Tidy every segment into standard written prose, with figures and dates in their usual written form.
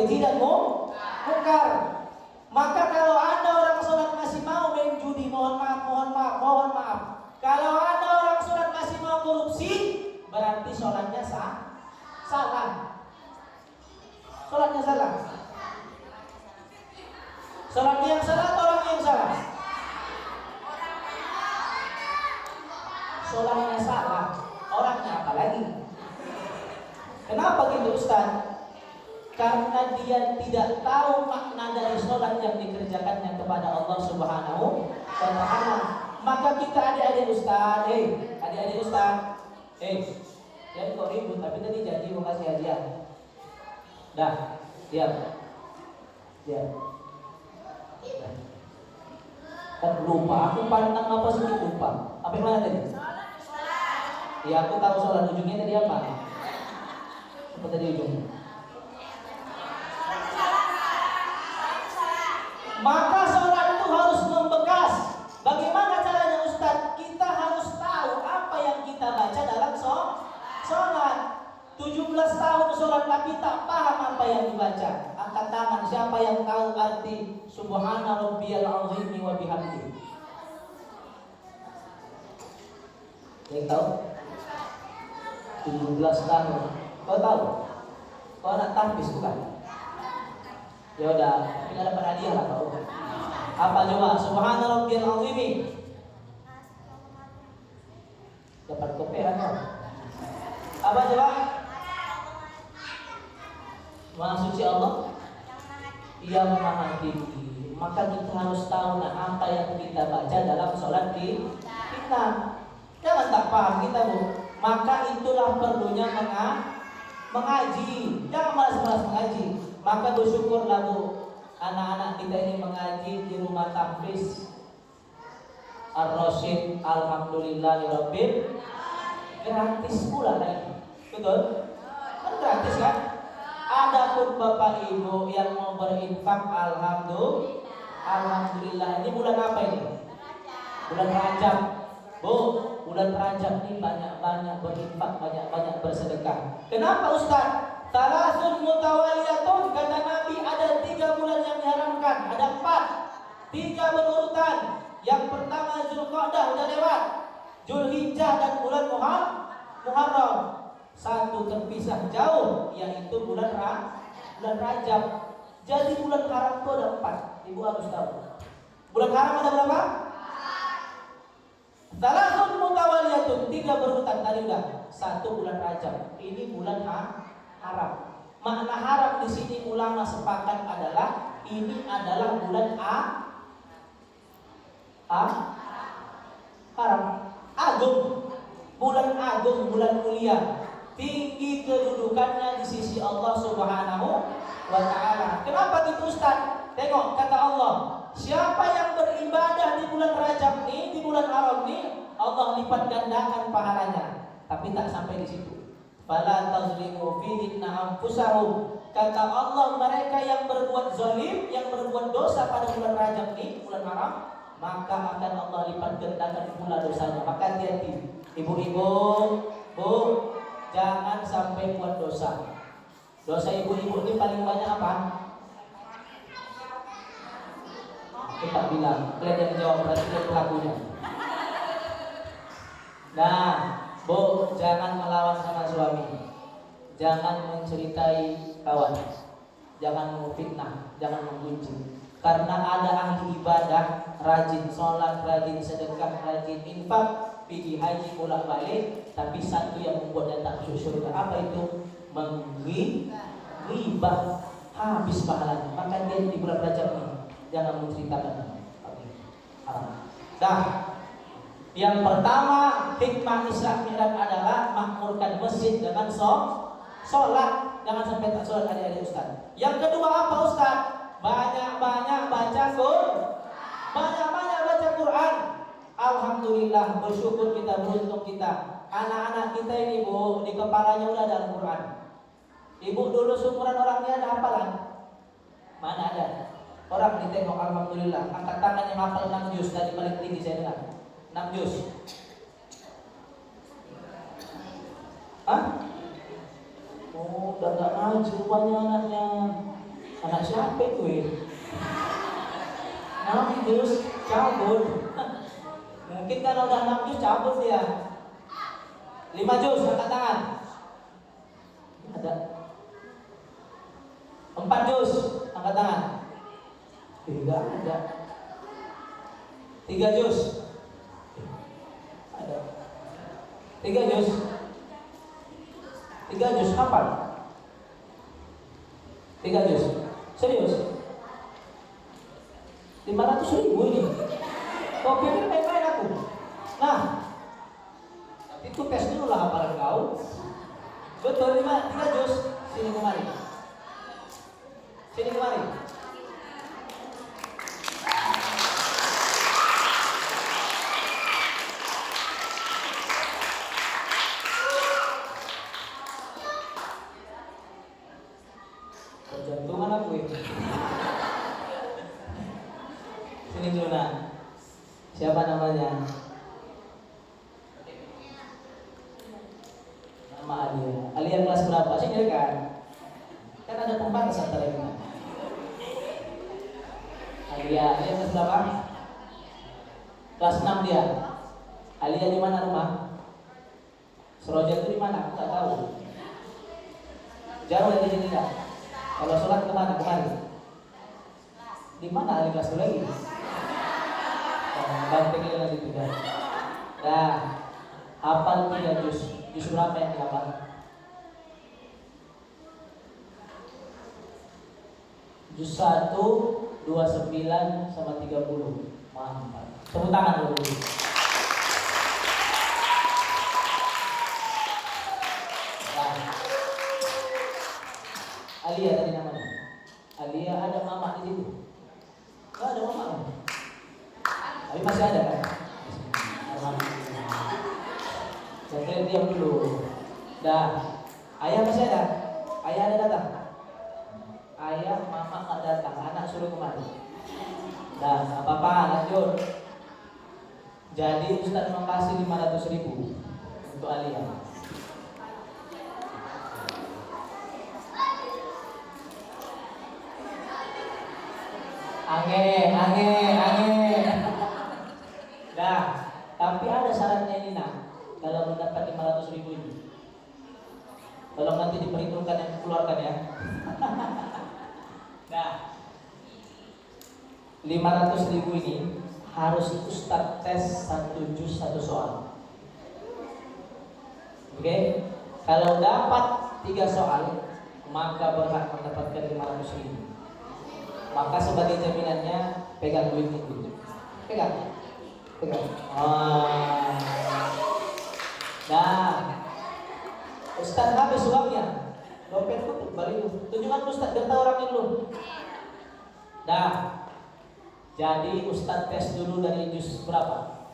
keji dan mungkar. Maka kalau ada orang sholat masih mau main judi, mohon maaf. Kalau ada orang sholat masih mau korupsi, berarti sholatnya salah. Sholatnya salah. Sholatnya yang salah atau orangnya yang salah? Sholatnya salah, orangnya apa lagi? Kenapa gitu Ustaz? Karena dia tidak tahu makna dari sholat yang dikerjakannya kepada Allah Subhanahu wa Ta'ala. Maka kita adik-adik Ustaz, jangan kok ribut, tapi tadi janji mau kasih hadiah. Dah, diam. Kan lupa, aku pandang apa sedikit lupa. Apa yang mana tadi? Ya aku tahu sholat, ujungnya tadi apa? Apa tadi ujungnya? Maka sholat itu harus membekas. Bagaimana caranya Ustaz? Kita harus tahu apa yang kita baca dalam sholat. 17 tahun sholat tapi tak paham apa yang dibaca. Angkat tangan siapa yang tahu arti Subhana rabbiyal azim wa bihamdihi. Yang tahu? 17 tahun. Kau tahu? Kau anak tahfiz bukan? Ya udah, tapi nggak dapat hadiah lah kau. Apa coba? Subhana rabbiyal azim. Dapat koperan kau. Apa coba? Maha suci Allah, Ia maha tinggi. Maka kita harus tahu apa yang kita baca dalam sholat kita. Jangan tak paham kita bu. Maka itulah perlunya mengaji. Jangan malas-malas mengaji. Maka bersyukurlah bu, anak-anak kita ini mengaji di rumah tahfiz Ar-Rasyid. Alhamdulillahirabbil gratis pula lagi. Betul? Kan gratis kan? Adapun Bapak Ibu yang mau berinfak, alhamdulillah. Ini bulan apa ini? Bulan Rajab. Bu, bulan Rajab ini banyak-banyak berinfak, banyak-banyak bersedekah. Kenapa Ustaz? Salasun mutawaliyatun, kata Nabi, ada 3 bulan yang diharamkan. Ada 4, 3 berurutan. Yang pertama Zulqa'dah udah lewat, Zulhijjah dan bulan Muharram. Satu terpisah jauh, yaitu bulan Rajab. Jadi bulan haram itu ada 4. Ibu harus tahu. Bulan haram ada berapa? Salasun mutawaliyatun, 3 berurutan tadi udah. 1 bulan Rajab. Ini bulan haram. Makna haram di sini ulama sepakat adalah ini adalah bulan haram, agung, bulan agung, bulan mulia. Tinggi kedudukannya di sisi Allah Subhanahu wa Ta'ala. Kenapa gitu Ustaz? Tengok kata Allah, siapa yang beribadah di bulan Rajab ini, di bulan haram ini, Allah lipat gandakan pahalanya. Tapi tak sampai di situ. Fala tazlimu fihinna anfusahum. Kata Allah, mereka yang berbuat zalim, yang berbuat dosa pada bulan Rajab ini, bulan haram, maka akan Allah lipat gandakan pula dosanya. Maka hati-hati, ibu-ibu, bu, jangan sampai buat dosa. Dosa ibu-ibu ini paling banyak apa? Kita bilang, kalian yang jawab berarti dia pelakunya. Nah, bu, jangan melawan sama suami, jangan menceritai kawan, jangan memfitnah, jangan menggunjing. Karena ada ahli ibadah, rajin sholat, rajin sedekah, rajin infak, pergi haji bolak balik, tapi satu yang membuat dia tak masuk surga. Apa itu? Menghibah, habis pahalanya. Maka dia di bulan Rajab ini jangan menceritakan haram. Dah, yang pertama hikmah Isra Mi'raj adalah makmurkan masjid dengan sholat. Jangan sampai tak sholat adik-adik Ustaz. Yang kedua apa Ustaz? Banyak-banyak baca Quran. Alhamdulillah, bersyukur kita, beruntung kita. Anak-anak kita ini bu, di kepalanya udah ada Al-Quran. Ibu dulu seumuran orang ini ada hafalan? Mana ada? Orang ditengok alhamdulillah, angkat tangan yang hafal 6 juz, tadi paling tinggi saya dengar 6 juz. Hah? Oh, udah gak ngaji rupanya anaknya. Anak siapa itu ya? Enam juz cabut. Mungkin kalau udah 6 juz cabut dia. 5 juz angkat tangan. Ada. 4 juz angkat tangan. Tidak ada. 3 juz. Ada. 3 juz. 3 juz hafal. 3 juz. Serius? 500.000 ini. Kau pikir main-main aku? Nah, tapi itu tes dulu lah hafalan kau. Betul 3 juz. Sini kemari. Sini kemari. Jantungan aku ini. Sini dulu nak. Siapa namanya? Nama Alia. Alia kelas berapa? Sini kan? Kan ada tempat antara kita. Alia kelas berapa? Kelas 6 dia. Alia di mana rumah? Seroja itu di mana? Aku tak tahu. Jauh dari sini tak? Kalau sholat kemana? Kemari. Di mana Alia kelas 2 lagi? Banteng lagi nanti juga. Nah, hafal 3 juz. Juz berapa yang dihafal? Juz 1, 29 sama 30. Mantap. Tepuk tangan dulu. Nah. Alia tadi namanya. Alia ada mama di situ. Enggak ada mama kan? Tapi masih ada kan? Jangan diam dulu. Dah. Ayah masih ada? Ayah ada datang? Ayah, mama nggak datang. Anak suruh kemari. Dah, nggak apa-apa. Lanjut. Jadi Ustaz makasih 500.000 untuk Alia. Ange. Dah, tapi ada syaratnya ini nak. Kalau mendapat 500.000 ini, tolong nanti diperhitungkan yang dikeluarkan ya. Nah, 500.000 ini harus Ustaz tes 1 juz 1 soal. Oke? Kalau dapat 3 soal, maka berhak mendapatkan 500.000. Maka sebagai jaminannya pegang duit itu. Pegang. Nah, Ustaz habis uangnya. Dompetku balik. Tunjukkan Ustaz data orangnya dulu. Nah, jadi Ustaz tes dulu dari juz berapa?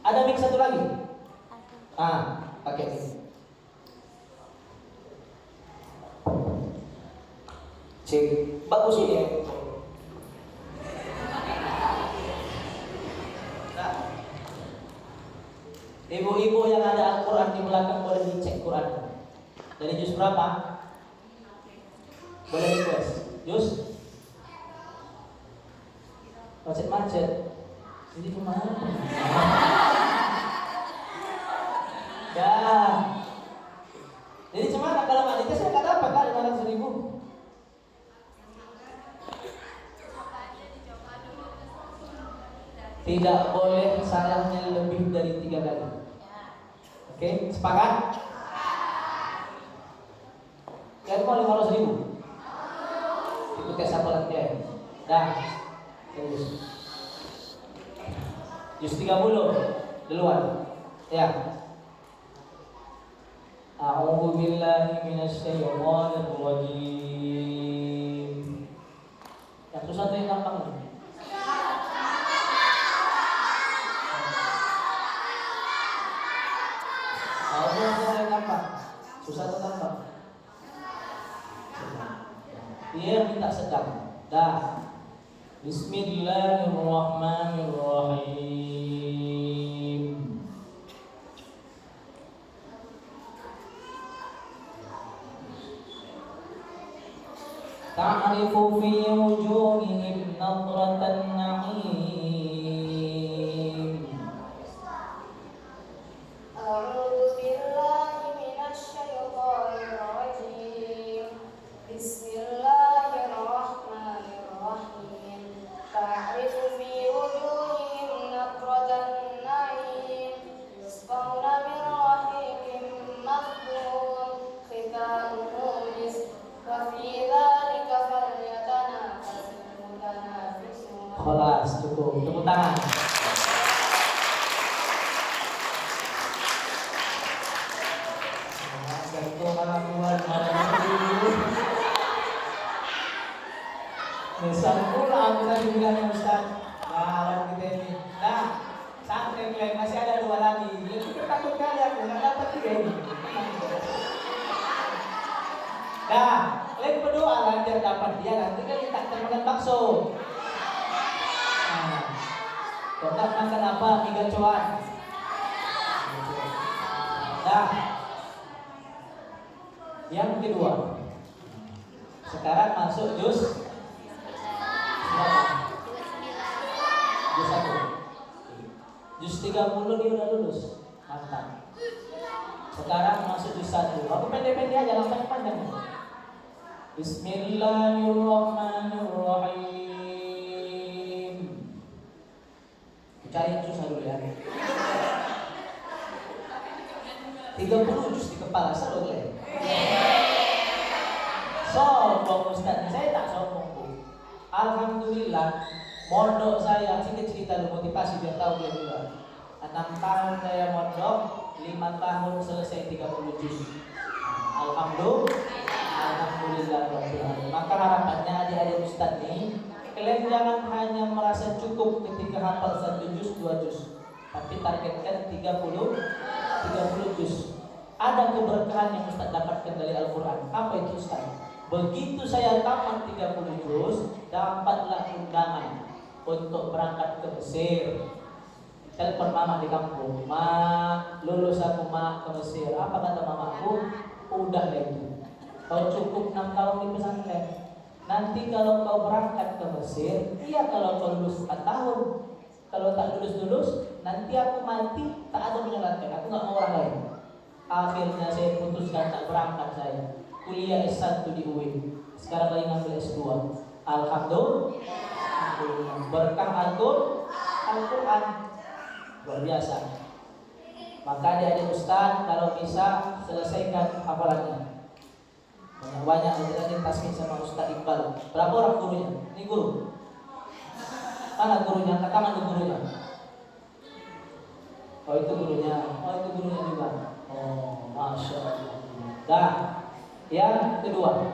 Ada mic satu lagi? Pakai ini. Cek, bagus ini ya. Nah, ibu-ibu yang ada Al-Quran di belakang boleh dicek Quran. Dari juz berapa? Boleh request. Juz? Macet. Jadi kemana? Dah. Jadi cemana kalau nggak dites nggak dapat kan 500.000. Tidak boleh salahnya lebih dari 3 kali. Oke, sepakat? Kalian mau 500.000? Itu tes hafalan dia. Dah. Juz 30 duluan. Ya. A'udzu billahi minasyaitonir rajim. Yang susah tuh yang gampang. Yang gampang. Susah atau gampang? Dia minta sedang. Dah. Bismillahirrahmanirrahim. تعرف في وجوههم نضرة النعيم. أعوذ بالله من الشيطان الرجيم. بسم الله الرحمن الرحيم. تعرف في وجوههم نضرة النعيم يسقون من رحيق مختوم ختامه مسك وفي ذلك فليتنافس المتنافسون. Kholas, cukup. Tepuk tangan. Gantung halaman Misal pula aku tadi bilang Ustaz, lawan kita ini. Nah, santai Glenn, masih ada 2 lagi. Ya kita takut kali aku nggak dapat 3 ini. Nah, Glenn berdoa lah biar dapat dia nanti kan kita makan bakso. Nah, kita makan apa? 3 cuan. Nah, yang kedua, sekarang masuk jus. Jus 1. Jus 30 dia udah lulus. Mantap. Sekarang masuk jus 1. Aku pendek-pendek aja, jangan panjang. Bismillahirrahmanirrahim. Cari jus dulu ya. 30 jus di kepala seru boleh. Sombong Ustaz, saya tak sombong Bu. Alhamdulillah, mondok saya sedikit cerita dulu motivasi biar tahu dia juga. 6 tahun saya mondok, 5 tahun selesai 30 juz. Alhamdulillah. Maka harapannya adik-adik Ustaz nih, kalian jangan hanya merasa cukup ketika hafal 1 juz, 2 juz, tapi targetkan 30 juz. Ada keberkahan yang Ustaz dapatkan dari Al-Quran. Apa itu Ustaz? Begitu saya tamat 30 juz, dapatlah undangan untuk berangkat ke Mesir. Telepon mama di kampung, "Ma, lulus aku Ma ke Mesir." Apa kata mamaku? "Udah lah itu. Kau cukup 6 tahun di pesantren. Nanti kalau kau berangkat ke Mesir, iya kalau kau lulus 4 tahun. Kalau tak lulus, nanti aku mati, tak ada menyolatkan. Aku nggak mau orang lain." Akhirnya saya putuskan tak berangkat saya. Kuliah S1 di UIN. Sekarang lagi ngambil S2. Alhamdulillah. Berkah Al-Quran. Luar biasa. Maka adik-adik Ustaz, kalau bisa selesaikan hafalannya. Banyak nanti tasbih sama Ustaz Iqbal. Berapa orang gurunya? Ini guru. Mana gurunya? Angkat tangan tuh gurunya. Oh itu gurunya. Oh itu gurunya juga. Oh, Masya Allah. Dah, yang kedua,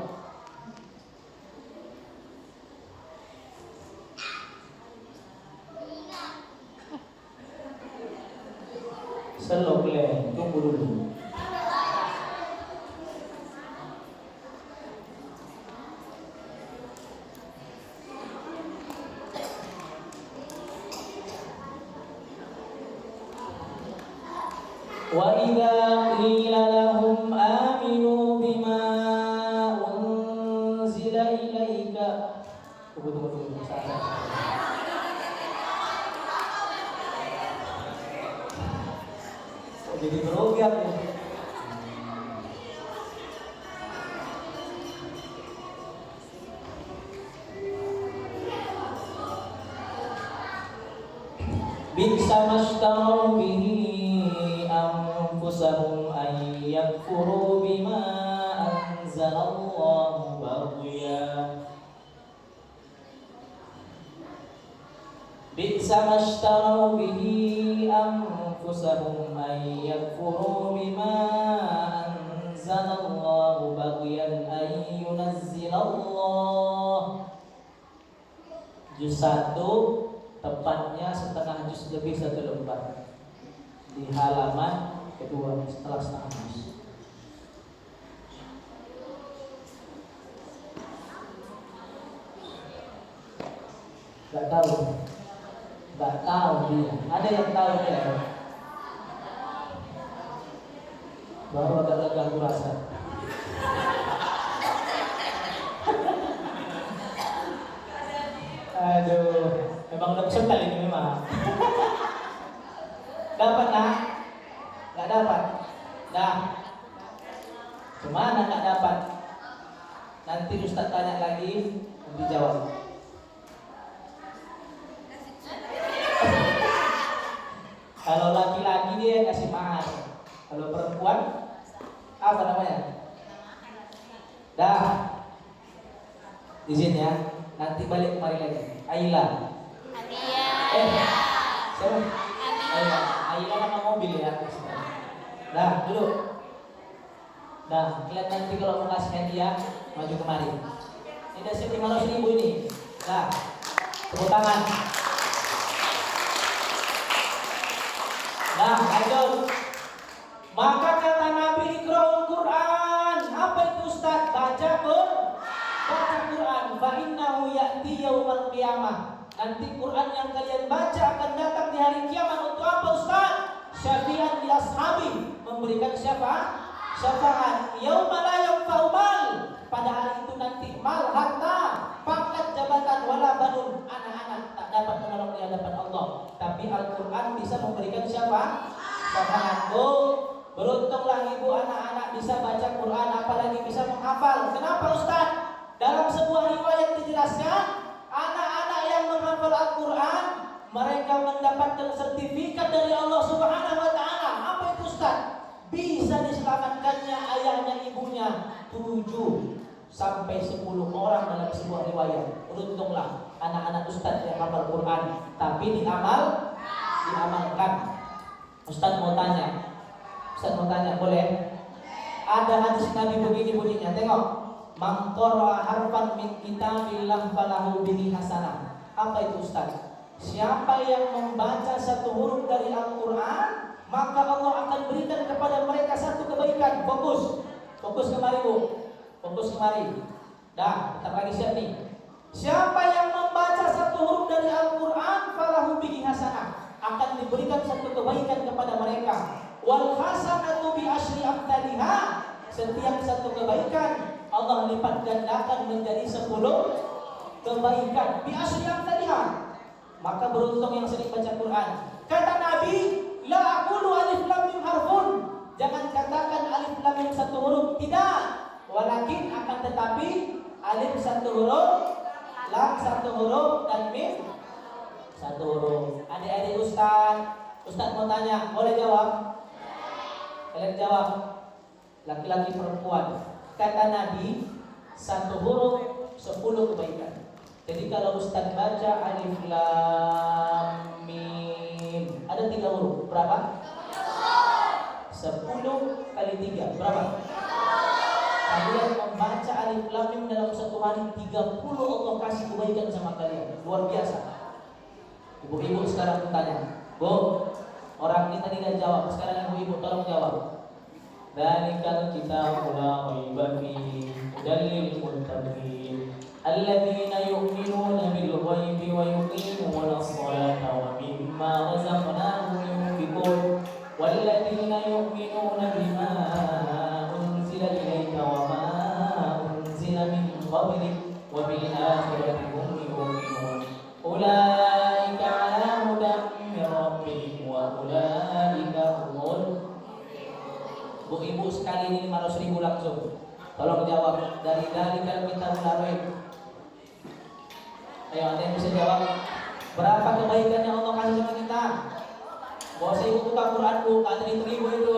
slow Glenn, tunggu dulu. وَإِذَا قِيلَ لَهُمْ آمِنُوا بِمَا أُنْزِلَ إِلَيْكَ. Tunggu. Jadi berogat ya. Bisa mashtaraw bihi anfusahum an yakfuru bima anzalallahu baghyan. Bisa mashtaraw bihi anfusahum an yakfuru bima anzalallahu baghyan an yunazzilallah. Juz 1 tepatnya setengah juz lebih 1 lembar di halaman kedua setelah setengah juz. Gak tahu dia. Ada yang tahu dia? Baru agak lega aku rasa. sekali ini memang. Dapat nak? Nggak dapat. Dah. Kemana nggak dapat? Nanti Ustaz tanya lagi, nanti jawab. Kalau laki-laki dia kasih mahar. Kalau perempuan apa namanya? Dah. Izin ya. Nanti balik kemari lagi. Aila. Siapa? Aila. Aila nama mobil ya. Dah dulu. Dah, lihat nanti kalau mau kasih hadiah maju kemari. Ini dah siap 500.000 ini. Dah. Tepuk tangan. Nah, lanjut. Maka kata Nabi Iqra'ul Quran. Apa itu Ustaz? Baca Quran. Fa innahu ya'ti yaumal qiyamah. Nanti Quran yang kalian baca akan datang di hari kiamat. Untuk apa Ustaz? Syafi'an li ashabi, memberikan syafaat. Yauma la yanfa'u mal. Pada hari itu nanti mal, harta, pangkat, jabatan, wala banun, anak-anak tak dapat menolong di hadapan Allah. Tapi Al-Quran bisa memberikan syafaat. Oh, beruntunglah ibu anak-anak bisa baca Quran, apalagi bisa menghafal. Kenapa Ustaz? Dalam sebuah riwayat dijelaskan, anak-anak yang menghafal Al-Quran, mereka mendapatkan sertifikat dari Allah Subhanahu wa Ta'ala. Apa itu Ustaz? Bisa diselamatkannya ayahnya, ibunya. 7 sampai 10 orang dalam sebuah riwayat. Beruntunglah anak-anak Ustaz yang hafal Quran, tapi diamalkan. Ustaz mau tanya, boleh? Ada hadis Nabi begini bunyinya, tengok. Man qara'a harfan min kitabillah falahu bihi hasanah. Apa itu Ustaz? Siapa yang membaca satu huruf dari Al-Quran, maka Allah akan berikan kepada mereka satu kebaikan. Fokus kemari Bu. Fokus kemari. Dah, tetap lagi siap nih. Siapa yang membaca satu huruf dari Al-Quran, falahu bihi hasanah, akan diberikan satu kebaikan kepada mereka. Wal hasanatu bi asyri amthaliha. Setiap satu kebaikan Allah lipat gandakan menjadi 10 kebaikan. Bi asyri amthaliha. Maka beruntung yang sering baca Quran. Kata Nabi, la aqulu alif lam mim harfun. Jangan katakan alif lam mim satu huruf, tidak. Walakin akan tetapi alif satu huruf, lam satu huruf, dan mim satu huruf. Adik-adik Ustaz mau tanya, boleh jawab? Kalian jawab. Laki-laki perempuan. Kata Nabi, satu huruf 10 kebaikan. Jadi kalau Ustaz baca alif lam mim, ada 3 huruf, berapa? 10 kali 3, berapa? Kalian membaca alif lam mim dalam satu hari 30 Allah kasih kebaikan sama kalian. Luar biasa. Ibu-ibu sekarang bertanya, Bu, orang ini tadi tidak jawab, sekarang ibu-ibu tolong jawab. Dzalikal kitabu la raiba fihi hudal lil muttaqin alladzina yu'minuna bil ghaibi wa yuqimuna as-salata wa mimma razaqnahum yunfiqun walladzina yu'minuna bima unzila ilayka wa ma unzila min qablik wa bil akhirati hum yuqinun ulaika 'ala hudan min rabbihim wa ulaika humul. Bu ibu sekali ini 500.000 langsung. Tolong jawab dari kalau kita mulai. Ayo ada yang bisa jawab. Berapa kebaikan yang Allah kasih sama kita? Gak usah ibu buka Quran bu, tak terhitung itu.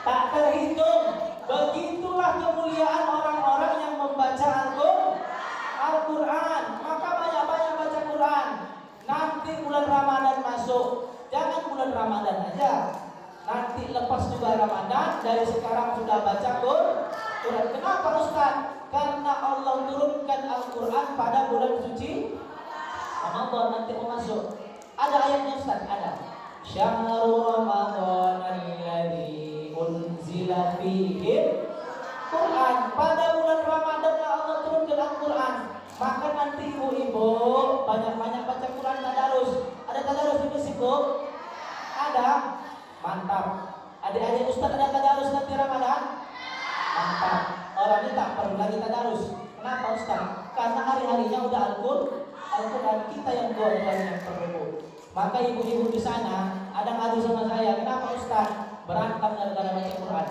Tak terhitung. Begitulah kemuliaan orang-orang yang membaca Al-Quran. Maka banyak-banyak baca Quran. Nanti bulan Ramadan masuk. Jangan bulan Ramadan aja. Nanti lepas juga Ramadan, dari sekarang sudah baca Quran. Kenapa Ustaz? Karena Allah turunkan Al-Quran pada bulan suci Ramadan, nanti mau masuk. Ada ayatnya Ustaz? Ada. Syahrul Ramadan alladzi unzila fihi Quran. Pada bulan Ramadan Allah turunkan Al-Quran. Maka nanti ibu-ibu banyak-banyak baca Quran tadarus. Ada tadarus di masjid, Bu? Ada? Mantap. Adik-adik Ustaz ada tadarus nanti Ramadan? Mantap. Orangnya tak perlu lagi tadarus. Kenapa Ustaz? Karena hari-harinya ibunya udah Al-Quran, kita yang dua-duanya yang perlu. Maka ibu-ibu di sana ada ngadu sama saya, kenapa Ustaz berantem gara-gara baca Quran?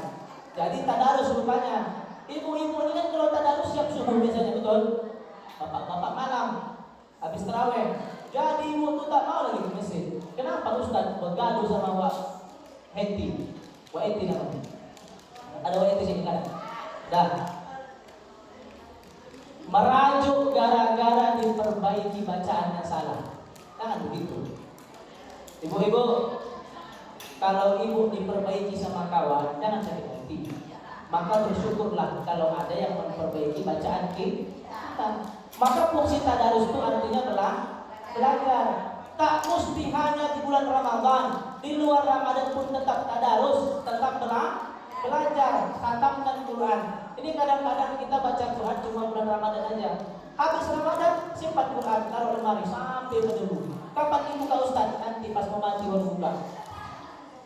Jadi tadarus rupanya. Ibu-ibu ini kan kalau tadarus siap subuh biasanya, betul? Bapak-bapak malam habis tarawih. Jadi ibu tuh tak mau lagi ke masjid. Kenapa Ustaz bergaduh sama Heti? Heti namanya. Ada Heti sini kan? Dah. Merajuk gara-gara diperbaiki bacaan yang salah. Jangan begitu. Ibu-ibu, kalau ibu diperbaiki sama kawan, jangan sakit hati. Maka bersyukurlah kalau ada yang memperbaiki bacaan kita. Maka fungsi tadarus itu artinya belajar. Tak mesti hanya di bulan Ramadan. Di luar Ramadan pun tetap tadarus, tetap belajar, khatamkan Quran. Ini kadang-kadang kita baca Quran cuma bulan Ramadan aja. Habis Ramadan simpan Quran, taruh lemari sampai menunggu. Kapan dibuka Ustaz? Nanti pas mau mandi baru buka.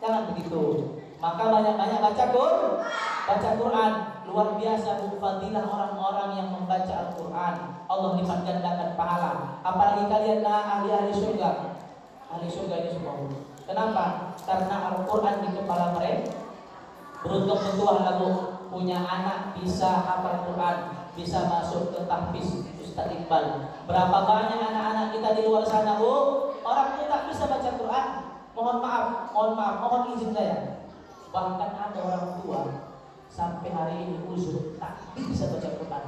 Jangan begitu. Maka banyak-banyak baca Quran. Luar biasa fadilah orang-orang yang membaca Al-Quran. Allah lipat gandakan pahala. Apalagi kalian ahli-ahli surga. Ahli surga ini semua. Kenapa? Karena Al-Quran di kepala mereka. Beruntung bertuah lagu punya anak bisa hafal Quran, bisa masuk ke tahfiz Ustaz Iqbal. Berapa banyak anak-anak kita di luar sana, orang itu tak bisa baca Quran. Mohon maaf, mohon izin saya. Bahkan ada orang tua sampai hari ini uzur tak bisa baca Quran.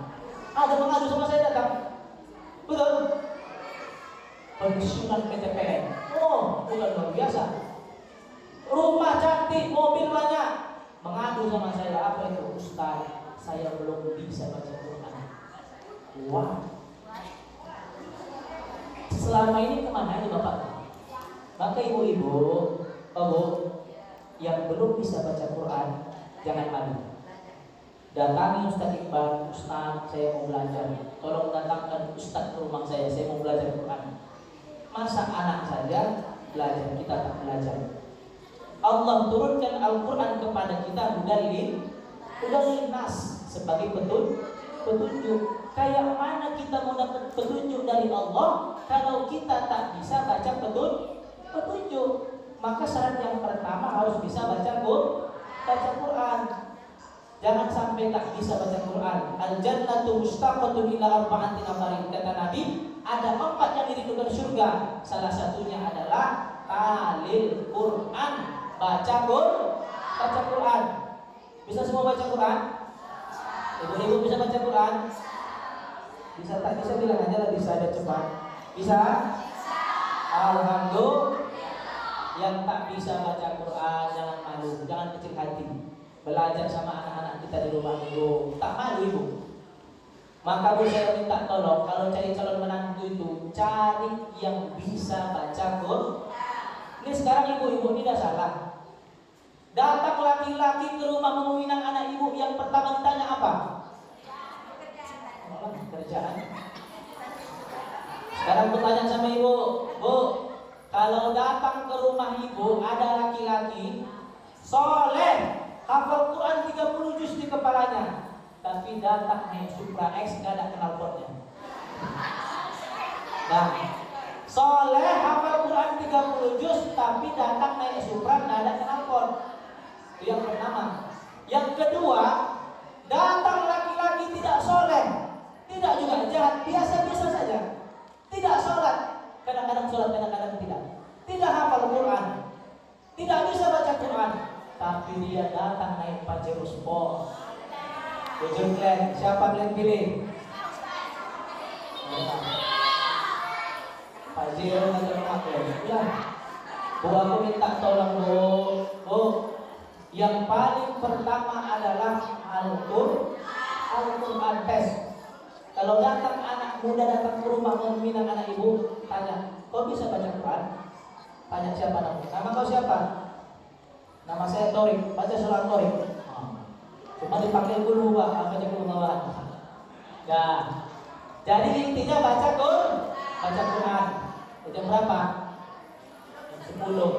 Ada mengadu sama saya datang. Betul? Pensiunan PTPN. Oh, bukan luar biasa. Rumah cantik, mobil banyak. Mengadu sama saya, apa itu Ustaz? Saya belum bisa baca Quran. Wah. Selama ini kemana ini Bapak? Maka ibu-ibu, yang belum bisa baca Quran, jangan malu. Datangi Ustaz Iqbal, Ustaz saya mau belajar. Tolong datangkan Ustaz ke rumah saya mau belajar Quran. Masa anak saja belajar, kita tak belajar. Allah turunkan Al-Quran kepada kita hudal nas sebagai petunjuk. Kayak mana kita mau dapat petunjuk dari Allah kalau kita tak bisa baca petunjuk? Maka syarat yang pertama harus bisa baca Quran. Jangan sampai tak bisa baca Quran. Al-jannatu mustaqatun ila arba'atin amarin, kata Nabi, ada 4 yang dirindukan surga. Salah satunya adalah talil Quran, baca Quran. Bisa semua baca Quran? Ibu-ibu bisa baca Quran? Bisa tak bisa bilang aja lah, bisa ada cepat. Bisa? Alhamdulillah. Yang tak bisa baca Quran jangan malu, jangan kecil hati. Belajar sama anak-anak kita di rumah dulu. Tak malu ibu. Maka Bu saya minta tolong kalau cari calon menantu itu cari yang bisa baca Quran. Ini sekarang ibu-ibu ini dah salah. Datang laki-laki ke rumah meminang anak ibu, yang pertama ditanya apa? Kerjaan. Sekarang bertanya sama ibu, Bu, kalau datang ke rumah ibu ada laki-laki soleh, hafal Quran 30 juz di kepalanya, tapi datang naik Supra X gak ada knalpotnya. Nah, soleh hafal Quran 30 juz tapi datang naik Supra gak ada knalpot. Itu yang pertama. Yang kedua, datang laki-laki tidak soleh, tidak juga jahat, biasa-biasa saja, tidak sholat, kadang-kadang sholat, kadang-kadang tidak, tidak hafal Quran, tidak bisa baca Quran, tapi dia datang naik Pajero Sport. Ujung Glenn, siapa Glenn pilih? Pajero atau rumah Glenn? Ya, Bu aku minta tolong Bu, yang paling pertama adalah Al-Quran tes. Kalau datang anak muda datang ke rumah meminang anak ibu, tanya, kau bisa baca Quran? Tanya siapa namanya? Nama kau siapa? Nama saya Torik, baca surah Torik. Cuma dipakai dulu Pak, apa aja dulu bawah. Nah, jadi intinya baca Quran. Jam berapa? Jam 10.